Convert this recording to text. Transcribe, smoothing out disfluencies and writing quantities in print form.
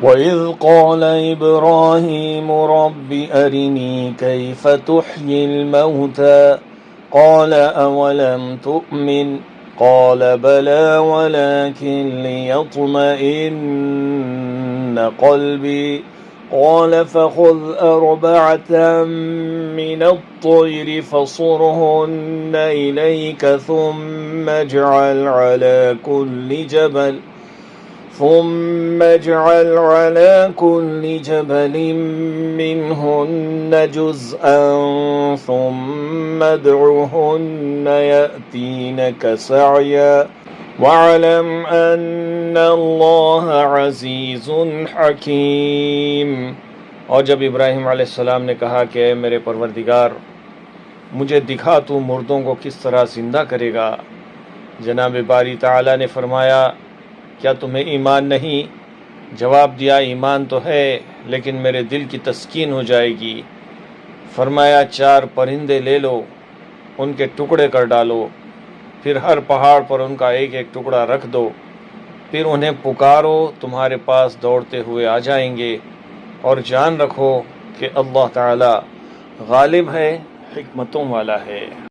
वइज़ क़ाल Ibrahim rabbi Arani Kaif तुह्यिल मौता क़ाल अवलम तु'मिन क़ाल बला वलाकिन लियत्मइन्न क़ल्बी क़ाल फ़ख़ुज़ अर्बअतम मिनत-तय्र फ़सुरहुन्न इलैक थुम्म इजअल अला कुल्लि जबल मिनहुन्न जुज़अन थुम्म उद्उहुन्न यअतीनक सअया वअलम अन्नल्लाह अज़ीज़ुन हकीम। और जब इब्राहीम अलैहिस्सलाम ने कहा कि ऐ मेरे परवरदिगार, मुझे दिखा तू मुर्दों को किस तरह ज़िंदा करेगा, जनाब बारी ताला ने फरमाया, क्या तुम्हें ईमान नहीं? जवाब दिया, ईमान तो है लेकिन मेरे दिल की तस्कीन हो जाएगी। फरमाया, 4 परिंदे ले लो, उनके टुकड़े कर डालो, फिर हर पहाड़ पर उनका एक एक टुकड़ा रख दो, फिर उन्हें पुकारो, तुम्हारे पास दौड़ते हुए आ जाएंगे। और जान रखो कि अल्लाह ताला गालिब है, हिकमतों वाला है।